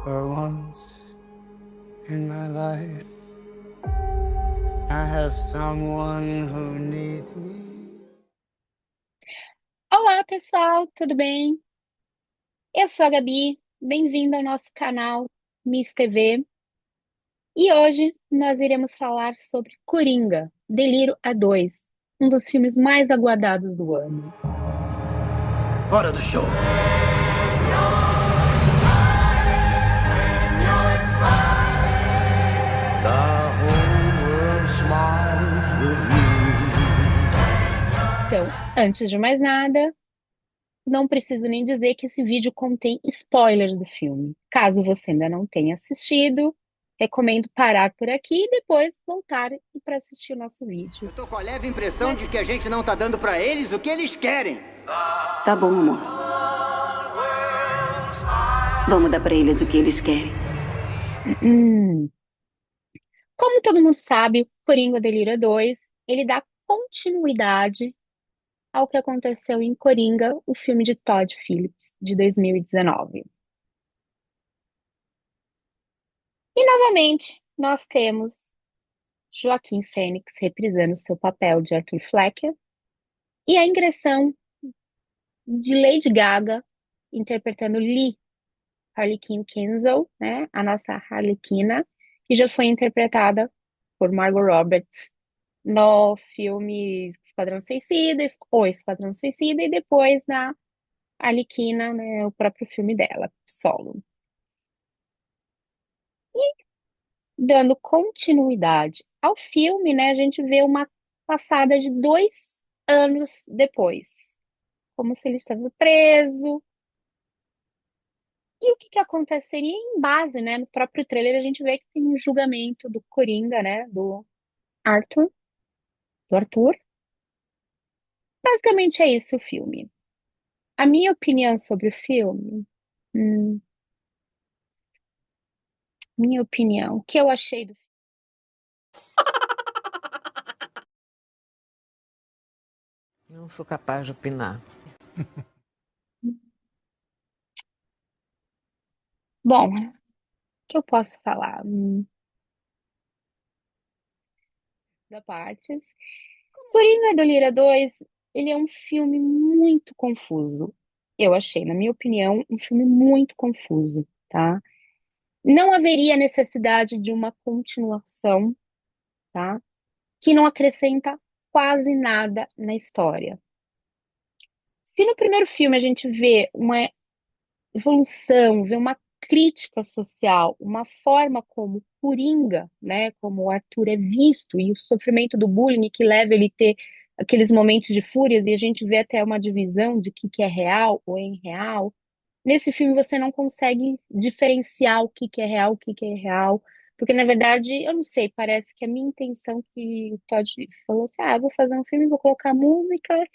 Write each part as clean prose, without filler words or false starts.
For once in my life, I have someone who needs me. Olá, pessoal, tudo bem? Eu sou a Gabi, bem-vindo ao nosso canal Miss TV. E hoje nós iremos falar sobre Coringa, Delírio a 2, um dos filmes mais aguardados do ano. Hora do show. The whole world smiles with Então, antes de mais nada, não preciso nem dizer que esse vídeo contém spoilers do filme. Caso você ainda não tenha assistido, recomendo parar por aqui e depois voltar para assistir o nosso vídeo. Eu tô com a leve impressão de que a gente não tá dando pra eles o que eles querem. Tá bom, amor. Vamos dar pra eles o que eles querem. Hum. Como todo mundo sabe, o Coringa Delírio 2, ele dá continuidade ao que aconteceu em Coringa, o filme de Todd Phillips, de 2019. E novamente, nós temos Joaquim Fênix reprisando seu papel de Arthur Flecker e a ingressão de Lady Gaga interpretando Lee Harlequin Kinsale, né, a nossa Harlequina, que já foi interpretada por Margot Roberts no filme Esquadrão Suicida, ou Esquadrão Suicida, e depois na Arlequina, né, o próprio filme dela, solo. Dando continuidade ao filme, né, a gente vê uma passada de 2 anos depois, como se ele estivesse preso. E o que que aconteceria em base, né, no próprio trailer a gente vê que tem um julgamento do Coringa, né, Arthur, do Arthur. Basicamente é isso o filme. A minha opinião sobre o filme, hum, minha opinião, o que eu achei do Não sou capaz de opinar. filme? Bom, o que eu posso falar? Da partes. Coringa do Lira 2, ele é um filme muito confuso. Eu achei, na minha opinião, um filme muito confuso, tá? Não haveria necessidade de uma continuação, tá? Que não acrescenta quase nada na história. Se no primeiro filme a gente vê uma evolução, vê uma crítica social, uma forma como Coringa, né, como o Arthur é visto e o sofrimento do bullying que leva ele a ter aqueles momentos de fúrias e a gente vê até uma divisão de que é real ou é irreal. Nesse filme você não consegue diferenciar o que é real, o que é irreal, porque na verdade, eu não sei, parece que a minha intenção que o Todd falou assim, eu vou fazer um filme, vou colocar música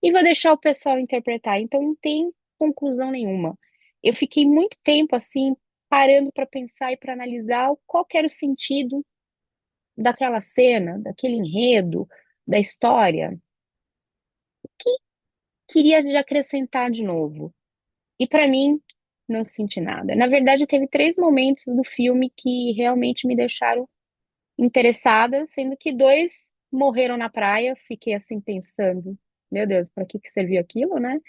e vou deixar o pessoal interpretar. Então não tem conclusão nenhuma. Eu fiquei muito tempo assim parando para pensar e para analisar qual que era o sentido daquela cena, daquele enredo, da história. O que queria de acrescentar de novo? E para mim não senti nada. Na verdade, teve 3 momentos do filme que realmente me deixaram interessada, sendo que 2 morreram na praia. Fiquei assim pensando, meu Deus, para que serviu aquilo, né?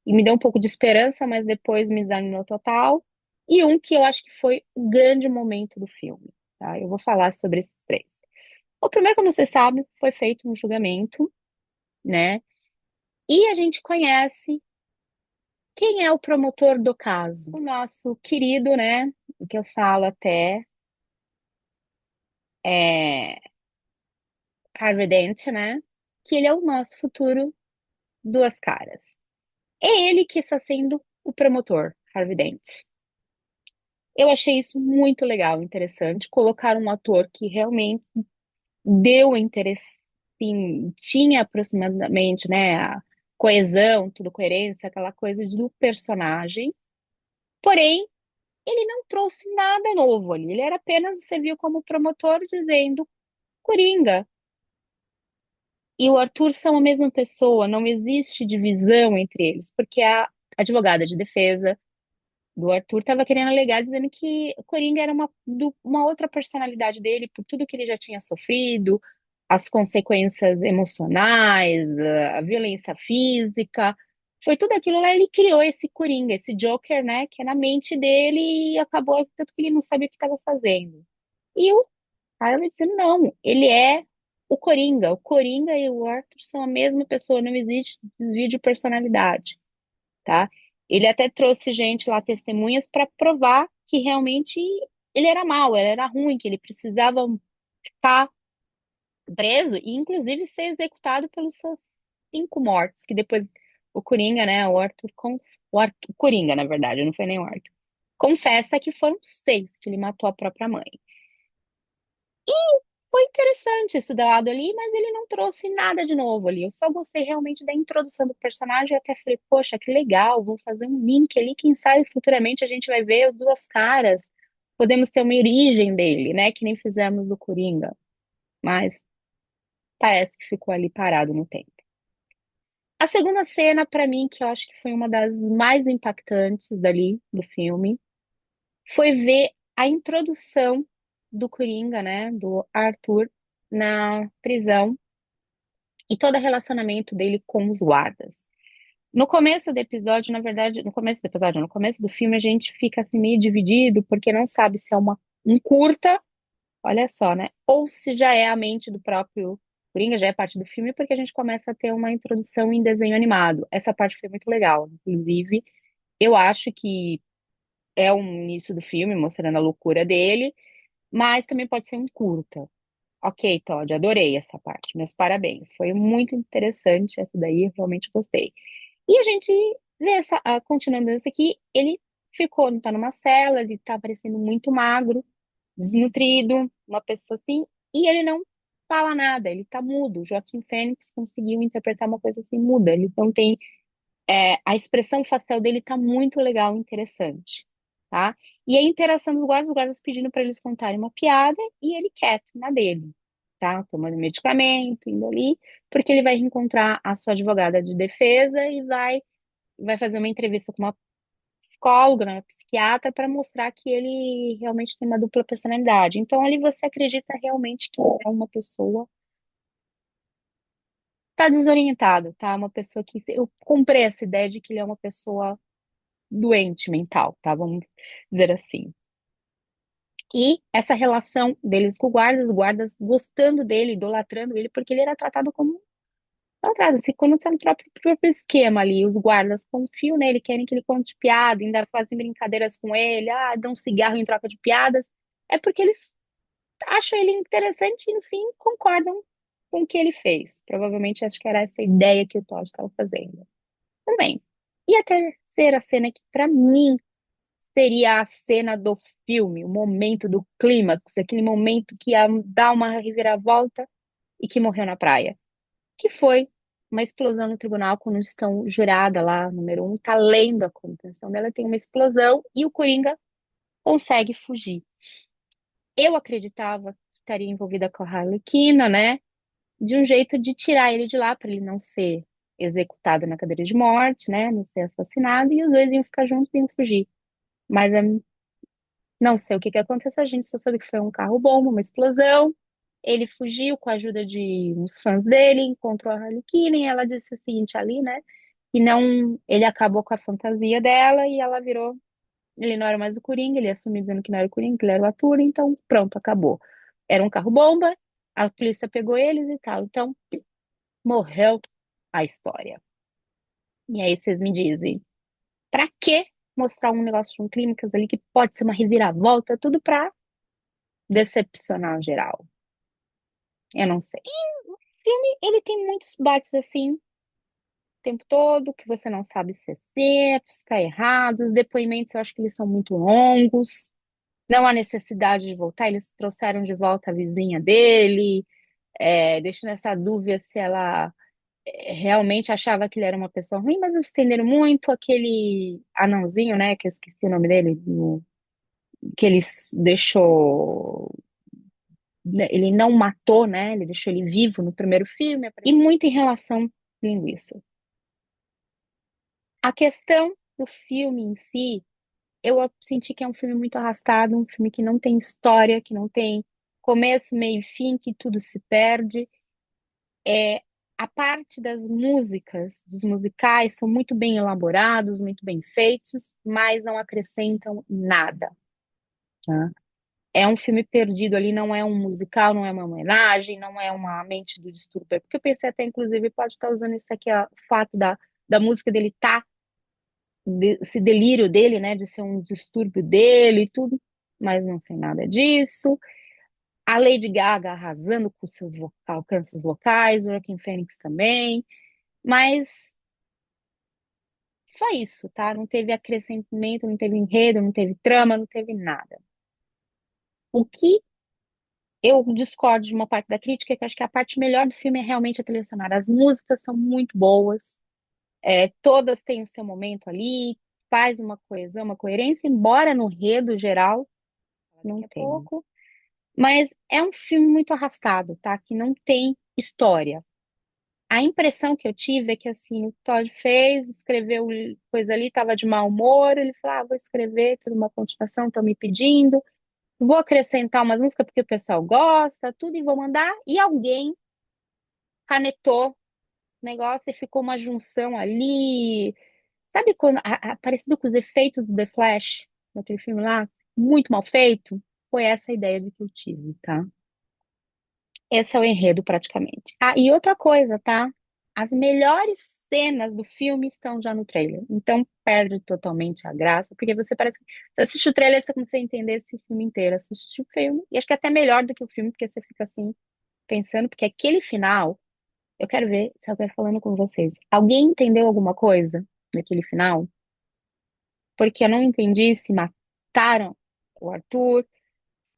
E me deu um pouco de esperança, mas depois me desanimou total. E um que eu acho que foi o grande momento do filme, tá? Eu vou falar sobre esses 3. O primeiro, como você sabe, foi feito um julgamento, né? E a gente conhece quem é o promotor do caso. O nosso querido, né? O que eu falo até é Harvey Dent, né? Que ele é o nosso futuro duas caras. É ele que está sendo o promotor, Harvey Dent. Eu achei isso muito legal, interessante. Colocar um ator que realmente deu interesse, sim, tinha aproximadamente, né, a coesão, tudo coerência, aquela coisa do personagem. Porém, ele não trouxe nada novo ali. Ele era apenas serviu como promotor dizendo Coringa e o Arthur são a mesma pessoa, não existe divisão entre eles, porque a advogada de defesa do Arthur estava querendo alegar, dizendo que o Coringa era uma outra personalidade dele, por tudo que ele já tinha sofrido, as consequências emocionais, a violência física, foi tudo aquilo lá, ele criou esse Coringa, esse Joker, né, que é na mente dele e acabou, tanto que ele não sabia o que estava fazendo. E o Harvey dizendo, não, ele é o Coringa e o Arthur são a mesma pessoa, não existe desvio de personalidade, tá? Ele até trouxe gente lá, testemunhas, para provar que realmente ele era mau, ele era ruim, que ele precisava ficar preso e, inclusive, ser executado pelos seus 5 mortes, que depois o Coringa, né, o Coringa, na verdade, não foi nem o Arthur, confessa que foram 6 que ele matou a própria mãe. Foi interessante esse lado ali, mas ele não trouxe nada de novo ali. Eu só gostei realmente da introdução do personagem e até falei, poxa, que legal, vou fazer um link ali, quem sabe futuramente a gente vai ver as duas caras. Podemos ter uma origem dele, né? Que nem fizemos do Coringa. Mas parece que ficou ali parado no tempo. A segunda cena, pra mim, que eu acho que foi uma das mais impactantes dali do filme, foi ver a introdução do Coringa, né? Do Arthur na prisão e todo o relacionamento dele com os guardas. No começo do episódio, na verdade, no começo do filme, a gente fica assim meio dividido, porque não sabe se é um curta, olha só, né? Ou se já é a mente do próprio Coringa, já é parte do filme, porque a gente começa a ter uma introdução em desenho animado. Essa parte foi muito legal. Inclusive, eu acho que é um início do filme, mostrando a loucura dele, mas também pode ser um curta. Ok, Todd, adorei essa parte. Meus parabéns. Foi muito interessante essa daí, eu realmente gostei. E a gente vê continuando isso aqui, ele tá numa cela, ele tá parecendo muito magro, desnutrido, uma pessoa assim, e ele não fala nada, ele tá mudo. O Joaquim Fênix conseguiu interpretar uma coisa assim muda, ele não tem, a expressão facial dele tá muito legal, interessante, tá? E a interação dos guardas, os guardas pedindo para eles contarem uma piada e ele quieto na dele, tá? Tomando medicamento, indo ali, porque ele vai reencontrar a sua advogada de defesa e vai fazer uma entrevista com uma psicóloga, né, uma psiquiatra, para mostrar que ele realmente tem uma dupla personalidade. Então, ali você acredita realmente que é uma pessoa tá desorientado, tá? Uma pessoa que eu comprei essa ideia de que ele é uma pessoa doente mental, tá? Vamos dizer assim. E essa relação deles com os guardas gostando dele, idolatrando ele, porque ele era tratado como maltrata, assim, quando tá no próprio esquema ali, os guardas confiam nele, querem que ele conte piada, ainda fazem brincadeiras com ele, dão um cigarro em troca de piadas, é porque eles acham ele interessante e, no fim, concordam com o que ele fez. Provavelmente, acho que era essa ideia que o Todd estava fazendo. Também. E a terceira cena, que para mim seria a cena do filme, o momento do clímax, aquele momento que ia dar uma reviravolta e que morreu na praia, que foi uma explosão no tribunal quando estão jurada lá, número 1, tá lendo a contenção dela, tem uma explosão e o Coringa consegue fugir. Eu acreditava que estaria envolvida com a Arlequina, né? De um jeito de tirar ele de lá para ele não ser executado na cadeira de morte, né? Não ser assassinado e os dois iam ficar juntos e iam fugir. Mas não sei o que que aconteceu, a gente só soube que foi um carro bomba, uma explosão. Ele fugiu com a ajuda de uns fãs dele, encontrou a Harley Quinn e ela disse o seguinte ali, né? Que não, ele acabou com a fantasia dela e ela virou, ele não era mais o Coringa, ele assumiu dizendo que não era o Coringa, que ele era o Arthur, então pronto, acabou. Era um carro bomba, a polícia pegou eles e tal, então morreu a história. E aí vocês me dizem, pra que mostrar um negócio de um clínicas ali que pode ser uma reviravolta, tudo pra decepcionar geral? Eu não sei. E o filme, ele tem muitos bates assim, o tempo todo, que você não sabe se é certo, se está errado. Os depoimentos, eu acho que eles são muito longos. Não há necessidade de voltar. Eles trouxeram de volta a vizinha dele, deixando essa dúvida se ela realmente achava que ele era uma pessoa ruim, mas eles estenderam muito aquele anãozinho, né, que eu esqueci o nome dele, que eles deixou, né, ele não matou, né? Ele deixou ele vivo no primeiro filme. E muito em relação à linguiça. A questão do filme em si eu senti que é um filme muito arrastado, um filme que não tem história, que não tem começo, meio e fim, que tudo se perde. É, a parte das músicas, dos musicais, são muito bem elaborados, muito bem feitos, mas não acrescentam nada, tá? É um filme perdido ali, não é um musical, não é uma homenagem, não é uma mente do distúrbio. Porque eu pensei até, inclusive, pode estar usando isso aqui, ó, o fato da música dele estar esse delírio dele, né, de ser um distúrbio dele e tudo, mas não tem nada disso. A Lady Gaga arrasando com seus alcances vocais, o Joaquin Phoenix também, mas só isso, tá? Não teve acrescentamento, não teve enredo, não teve trama, não teve nada. O que eu discordo de uma parte da crítica, é que eu acho que a parte melhor do filme é realmente a trilha sonora. As músicas são muito boas, todas têm o seu momento ali, faz uma coesão, uma coerência, embora no enredo geral não tenha. Pouco, mas é um filme muito arrastado, tá? Que não tem história. A impressão que eu tive é que, assim, o Todd fez, escreveu coisa ali, estava de mau humor, ele falou, vou escrever tudo uma continuação, estão me pedindo, vou acrescentar umas músicas porque o pessoal gosta, tudo, e vou mandar, e alguém canetou o negócio e ficou uma junção ali, sabe quando, parecido com os efeitos do The Flash, naquele filme lá, muito mal feito, foi essa a ideia do que eu tive, tá? Esse é o enredo, praticamente. Ah, e outra coisa, tá? As melhores cenas do filme estão já no trailer. Então, perde totalmente a graça, porque você parece que você assiste o trailer, você começa a entender esse filme inteiro. Assiste o filme, e acho que é até melhor do que o filme, porque você fica assim, pensando, porque aquele final, eu quero ver se eu quero falando com vocês. Alguém entendeu alguma coisa naquele final? Porque eu não entendi se mataram o Arthur,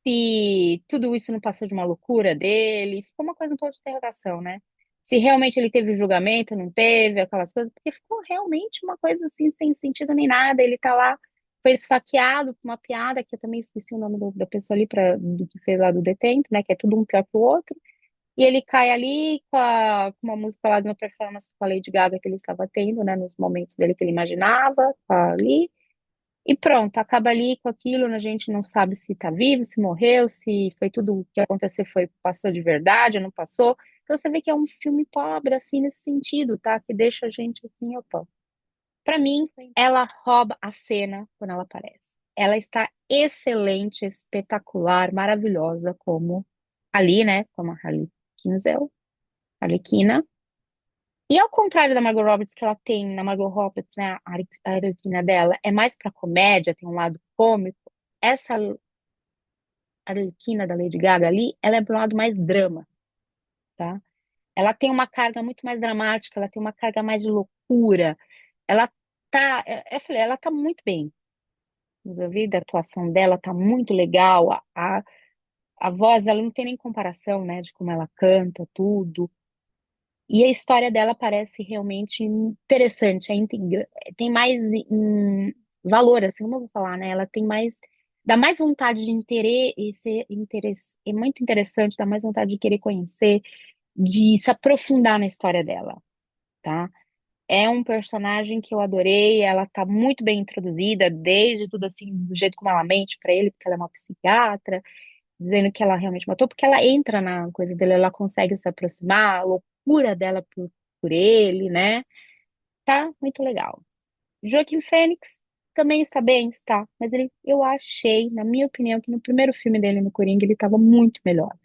se tudo isso não passou de uma loucura dele, ficou uma coisa um pouco de interrogação, né? Se realmente ele teve julgamento, não teve, aquelas coisas, porque ficou realmente uma coisa assim, sem sentido nem nada. Ele tá lá, foi esfaqueado por uma piada, que eu também esqueci o nome da pessoa ali, do que fez lá do Detento, né? Que é tudo um pior que o outro. E ele cai ali com uma música lá de uma performance com a Lady Gaga que ele estava tendo, né? Nos momentos dele que ele imaginava, tá ali. E pronto, acaba ali com aquilo, a gente não sabe se tá vivo, se morreu, se foi tudo o que aconteceu passou de verdade, ou não passou. Então você vê que é um filme pobre, assim, nesse sentido, tá? Que deixa a gente assim, opa. Pra mim, ela rouba a cena quando ela aparece. Ela está excelente, espetacular, maravilhosa, como ali, né? Como a Harley Quinzel, Arlequina. E ao contrário da Margot Roberts, que ela tem, na Margot Roberts, né, a Arlequina dela é mais pra comédia, tem um lado cômico. Essa Arlequina da Lady Gaga ali, ela é pro lado mais drama, tá? Ela tem uma carga muito mais dramática, ela tem uma carga mais de loucura. Ela tá, eu falei, ela tá muito bem resolvida, a atuação dela tá muito legal, a voz dela não tem nem comparação, né, de como ela canta, tudo. E a história dela parece realmente interessante, tem mais valor, assim, como eu vou falar, né? Ela tem mais, dá mais vontade de é muito interessante, dá mais vontade de querer conhecer, de se aprofundar na história dela, tá? É um personagem que eu adorei, ela tá muito bem introduzida, desde tudo assim, do jeito como ela mente pra ele, porque ela é uma psiquiatra, dizendo que ela realmente matou, porque ela entra na coisa dele, ela consegue se aproximar, a loucura dela por ele, né? Tá muito legal. Joaquin Phoenix também está bem, está, mas eu achei, na minha opinião, que no primeiro filme dele, no Coringa, ele estava muito melhor.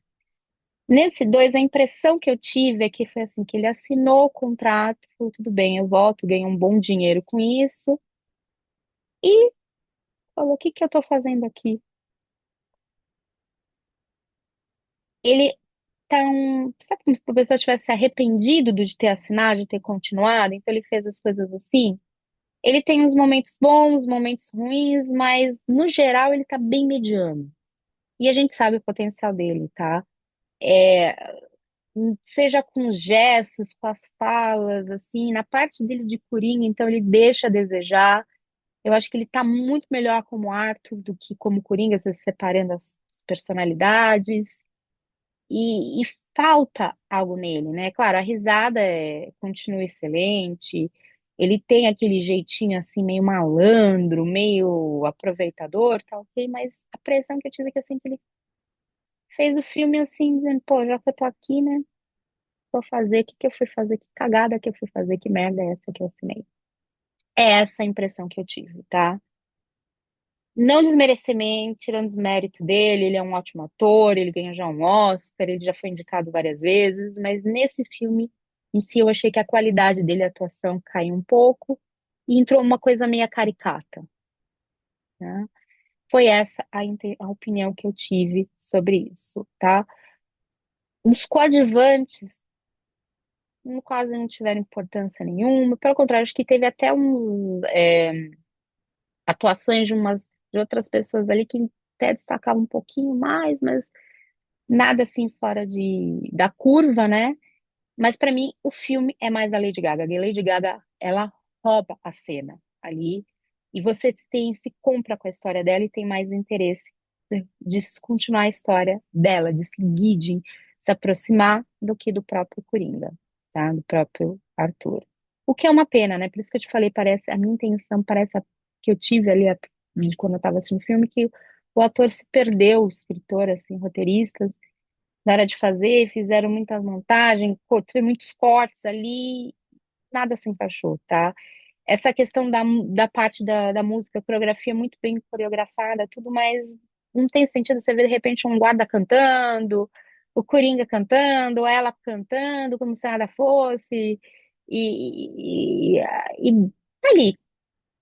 Nesse dois, a impressão que eu tive é que foi assim, que ele assinou o contrato, falou, tudo bem, eu volto, ganho um bom dinheiro com isso, e falou, o que que eu tô fazendo aqui? Ele sabe como se a pessoa tivesse se arrependido de ter assinado, de ter continuado, então ele fez as coisas assim. Ele tem uns momentos bons, momentos ruins, mas no geral ele tá bem mediano. E a gente sabe o potencial dele, tá? É, seja com os gestos, com as falas, assim, na parte dele de Coringa, então ele deixa a desejar. Eu acho que ele tá muito melhor como Arthur do que como Coringa, às vezes separando as personalidades. E falta algo nele, né? Claro, a risada continua excelente. Ele tem aquele jeitinho assim, meio malandro, meio aproveitador, tá ok, mas a impressão que eu tive é que assim, que ele fez o filme assim, dizendo, pô, já que eu tô aqui, né? Vou fazer, o que que eu fui fazer? Que cagada que eu fui fazer? Que merda é essa que eu assinei? É essa a impressão que eu tive, tá? Não desmerecimento, tirando o mérito dele, ele é um ótimo ator, ele ganhou já um Oscar, ele já foi indicado várias vezes, mas nesse filme em si eu achei que a qualidade dele, a atuação caiu um pouco e entrou uma coisa meio caricata, né? Foi essa a opinião que eu tive sobre isso, tá? Os coadjuvantes quase não tiveram importância nenhuma, pelo contrário, acho que teve até atuações de outras pessoas ali que até destacavam um pouquinho mais, mas nada assim fora da curva, né? Mas para mim o filme é mais da Lady Gaga. A Lady Gaga, ela rouba a cena ali e você se compra com a história dela e tem mais interesse de continuar a história dela, de seguir, de se aproximar do que do próprio Coringa, tá? Do próprio Arthur. O que é uma pena, né? Por isso que eu te falei, parece a minha intenção, parece que eu tive ali de quando eu estava assistindo o filme que o ator se perdeu, o escritor, assim, roteiristas na hora de fazer, fizeram muitas montagens, teve muitos cortes ali, nada se encaixou, tá? Essa questão da parte da música, a coreografia muito bem coreografada, tudo, mas não tem sentido você ver de repente um guarda cantando, o Coringa cantando, ela cantando, como se nada fosse, e ali,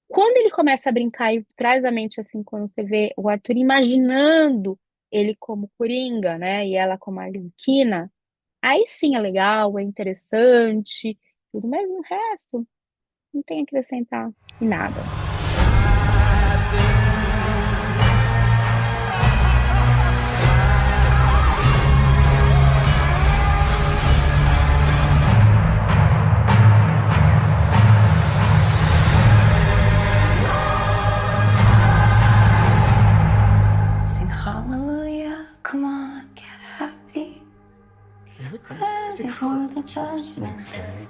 quando ele começa a brincar e traz a mente assim, quando você vê o Arthur imaginando ele como Coringa, né, e ela como Arlequina, aí sim é legal, é interessante, tudo, mas no resto não tem a acrescentar em nada. Sing hallelujah, come on, get happy. Ready for the judgment day.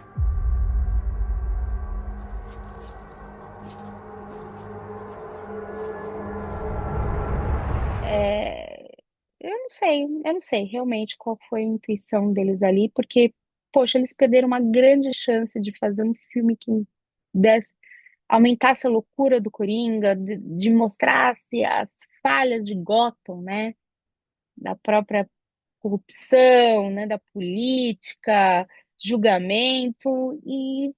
Eu não sei realmente qual foi a intuição deles ali, porque, poxa, eles perderam uma grande chance de fazer um filme que desse, aumentasse a loucura do Coringa, de mostrasse as falhas de Gotham, né? Da própria corrupção, né? Da política, julgamento, e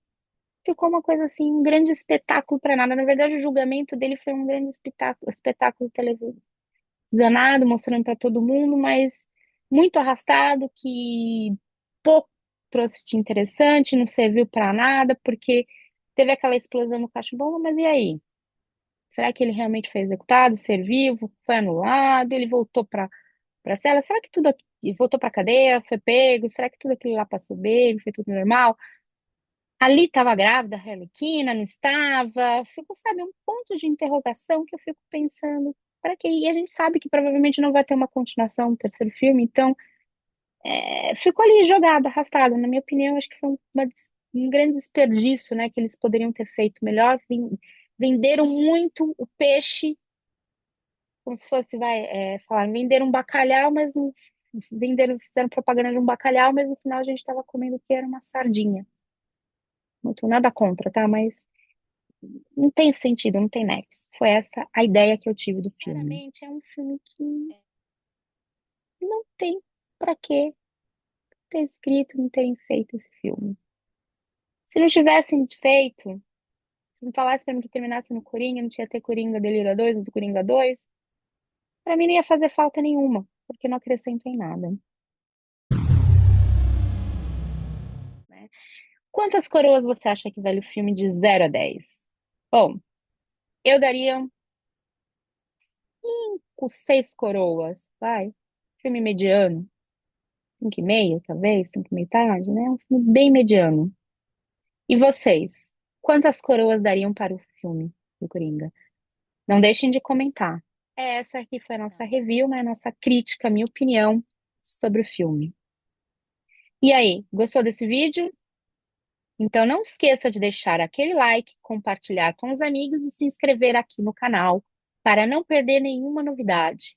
ficou uma coisa assim, um grande espetáculo para nada. Na verdade, o julgamento dele foi um grande espetáculo televisionado, mostrando para todo mundo, mas muito arrastado, que pouco trouxe de interessante, não serviu para nada, porque teve aquela explosão no caixa-bomba, mas e aí? Será que ele realmente foi executado, serviu, foi anulado, ele voltou para a cela? Será que ele voltou para a cadeia, foi pego? Será que tudo aquilo lá passou bem, foi tudo normal? Ali estava grávida, a Arlequina, não estava? Ficou, sabe, um ponto de interrogação que eu fico pensando, para quê? E a gente sabe que provavelmente não vai ter uma continuação, um terceiro filme, então ficou ali jogado, arrastado. Na minha opinião, acho que foi um grande desperdício, né, que eles poderiam ter feito melhor. Venderam muito o peixe, como se fosse, falar, venderam um bacalhau, mas não fizeram propaganda de um bacalhau, mas no final a gente estava comendo o que era uma sardinha. Não tenho nada contra, tá? Mas não tem sentido, não tem nexo. Foi essa a ideia que eu tive do filme. Claramente, é um filme que não tem para que ter escrito, não terem feito esse filme. Se não tivessem feito, se não falasse pra mim que terminasse no Coringa, não tinha ter Coringa Delírio 2 ou do Coringa 2, pra mim não ia fazer falta nenhuma, porque não acrescento em nada. Né? Quantas coroas você acha que vale o filme de 0 a 10? Bom, eu daria 5, 6 coroas, vai. Filme mediano. 5,5, talvez, 5 metade, né? Um filme bem mediano. E vocês? Quantas coroas dariam para o filme do Coringa? Não deixem de comentar. Essa aqui foi a nossa review, né? Nossa crítica, minha opinião sobre o filme. E aí, gostou desse vídeo? Então não esqueça de deixar aquele like, compartilhar com os amigos e se inscrever aqui no canal para não perder nenhuma novidade.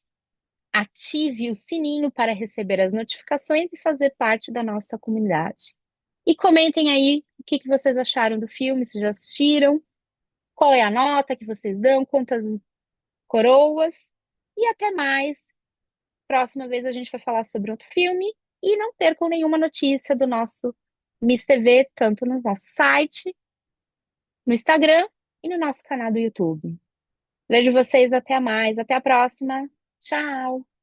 Ative o sininho para receber as notificações e fazer parte da nossa comunidade. E comentem aí o que vocês acharam do filme, se já assistiram, qual é a nota que vocês dão, quantas coroas. E até mais. Próxima vez a gente vai falar sobre outro filme. E não percam nenhuma notícia do nosso Miss TV, tanto no nosso site, no Instagram e no nosso canal do YouTube. Vejo vocês até mais. Até a próxima. Tchau!